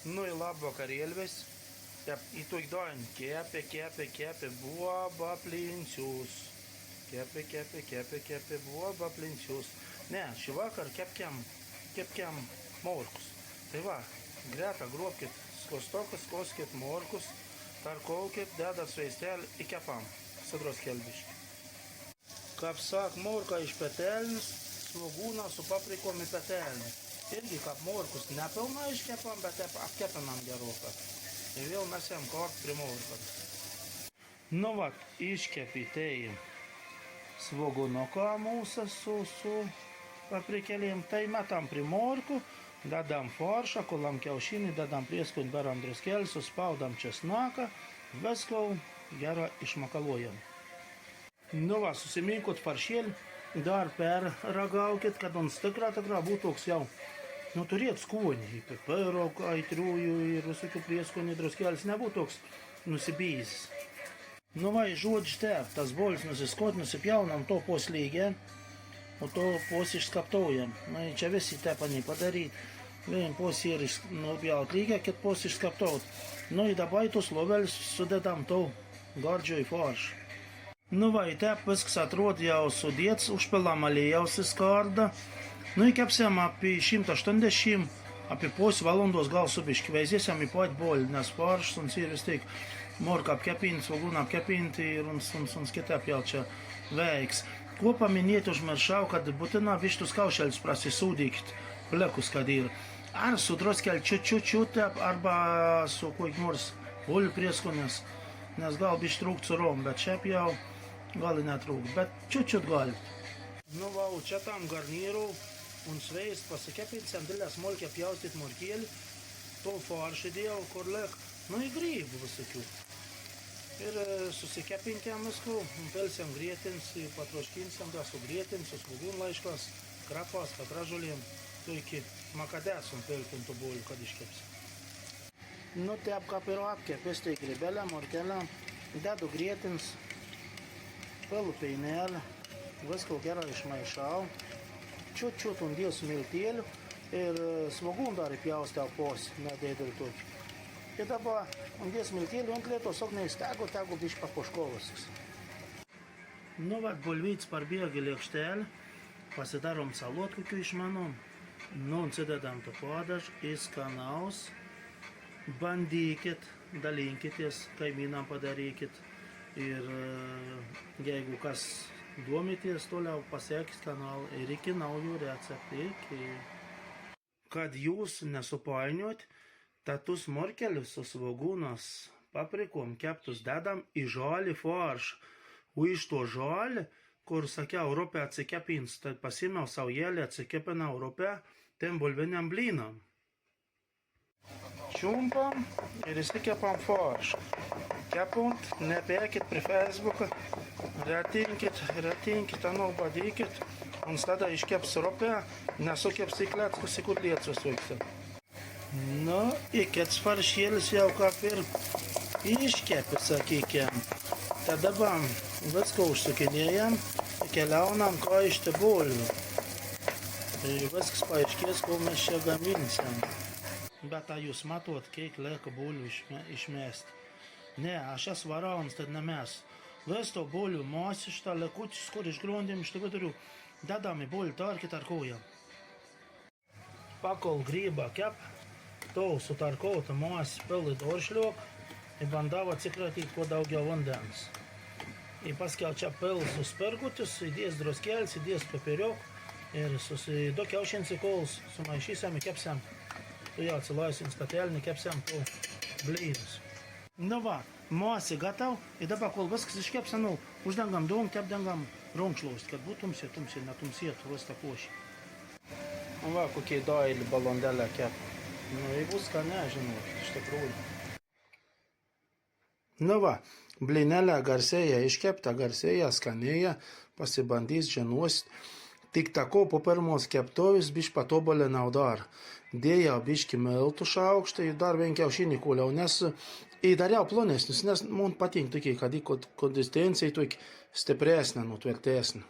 Nu ir labvakarėlvis. I tuik dain kepė boba plincius. Kepė boba plincius. Ne, šį vakar kepkiam morkus. Tai va, greta grobkit skostokas, koskit morkus, tarkaukit, dedat sveistelį į kepam. Sadroskėl biškį. Kap sak morka iš petelnis, svogūną su paprikom į petelnį. Irgi kap morkus nepilna iškepam, bet apkepinam geroką. Ir vėl mes jam kort prie morkos. Nu va, iškepi tai svogunuką mūsų su paprikelėm. Tai metam prie morkų, dadam faršą, kulam kiaušinį, dadam prieskonių, beram druskėlį, suspaudam česnaką, visko gerą išmakaluojam. Nu va, susiminkot faršėlį, dar perragaukit, kad on tikra būtų toks jau, turėt skonį, pipero, aitriųjų ir visokių prieskonių, druskėlis nebūtų toks nusibėjęs. Nu va, žodžiu tep, tas bolis nusiskot, nusipjaunam to poslygę, o to pos išskaptaujam. Na, čia visi tepaniai padaryti. Vien pos ir nupjaut lygę, kit pos išskaptaut. Nu, į dabar tos lovelis sudedam to gardžioj faršą. Nu va, į tep viskas atrod jau sudėts, užpilam aliejaus į skardą. Nu, įkepsim apie 180, apie pos valandos gal subiški veizėsim į pat bolį, nes faršas ir vis tiek morka apkepinti, svogūną apkepinti ir uns kitap jau čia veiks. Ko paminėti užmiršau, kad būtina vištus kaušelis prasisūdykit, plekus kad ir. Ar su droskel čiut arba su kokiu nors bulvių prieskonės, nes gal bišt trūkt su rom, bet šiaip jau gali netrūkt, bet čiut galit. Nu va, čia tam garnyru un sveist pasikepint, sendilės molkę pjaustyt morkėlį, to faršį dėjau, kur lėk, nu į grybų visokių. Ir susikepinkiam visko, pelsiam grietins, patroškinsiam, da sugrietins, su svogūnlaiškas, krapas, petražolėm, tu iki makadesum pelkintų bolių, kad iškepsim. Nu, tai apkap ir apkepės, tai grybelėm, morkelėm, dedu grietins, pelu peinelį, visko gerai išmaišau, čiut undėsiu miltėlių ir svogūn dar įpjaustau pos, nedėdėl tokį. Ir dabar undės miltėlių ant lėtos, ok neįstegu, tegu bišk papuškovas. Nu, vat, bulvyts parbėgi lėkštelį, pasidarom salot kokiu išmanom. Nu, atsidedam to padaž, įskanaus, bandykit, dalinkitės, kaimynam padarykit. Ir jeigu kas domitės toliau, pasiekit kanalą ir iki naujų receptų. Kad jūs nesupainiot, tatus morkelius su svogūnas paprikom keptus dedam į žalį faršą. O iš to žalį, kur sakiau, rupę atsikepins, tai pasimėu saujėlį, atsikepinau rupę, tiem bulviniam blynam. Čiumpam ir įsikepam faršą. Kepant, nepėkit prie Facebooką, retinkit, badykit, un tada iškeps rupę, nesukeps į kletkus, į kutlietus vaiksi. Nu, ikets faršėlis jau kaip ir iškepi, sakykim. Tada bam, viską užsukinėjam, keliaunam kaišti bulvių. Ir viskas paaiškės, ko mes čia gaminsim. Bet jūs matot, kiek lieka bulvių išmesti. Ne, aš esu varauns, tad ne mes. Vis to bulvių masištą, likutis, kur išgrundim iš vidurių, dedam į bulvių tarkit ar kojam. Pakol grybą kep, to sutarkauta masį pilit oršliok ir bandau atsikratyti kuo daugiau vandens. Ir paskiau čia pil suspirgutis, įdės druskėlis, įdės pipiriok ir susidu kiaušins į kols, sumaišysiam ir kepsiam. Tu jau atsilaisins patelnį, kepsiam to blynus. Nu va, masė gatau ir dabar kol viskas iškepsiam, uždengam dom, kepdengam runkšlaust, kad būtų tumsiai, netumsėtų viską košį. Va, kokie dailį balondelę kep. Nu, jeigu skane, žinot, iš tikrųjų. Nu va, blynelė garsėja iškepta, garsėja, skanėja, pasibandys, žinos. Tik tako po pirmos keptovės bišk patobulinau dar. Dėjau biški miltų šaukštą ir dar vien kiaušinį kūliau, nes įdariau plonesnis, nes man patinka tokie, kad konsistencija tokia stipresnė, tvirtesnė.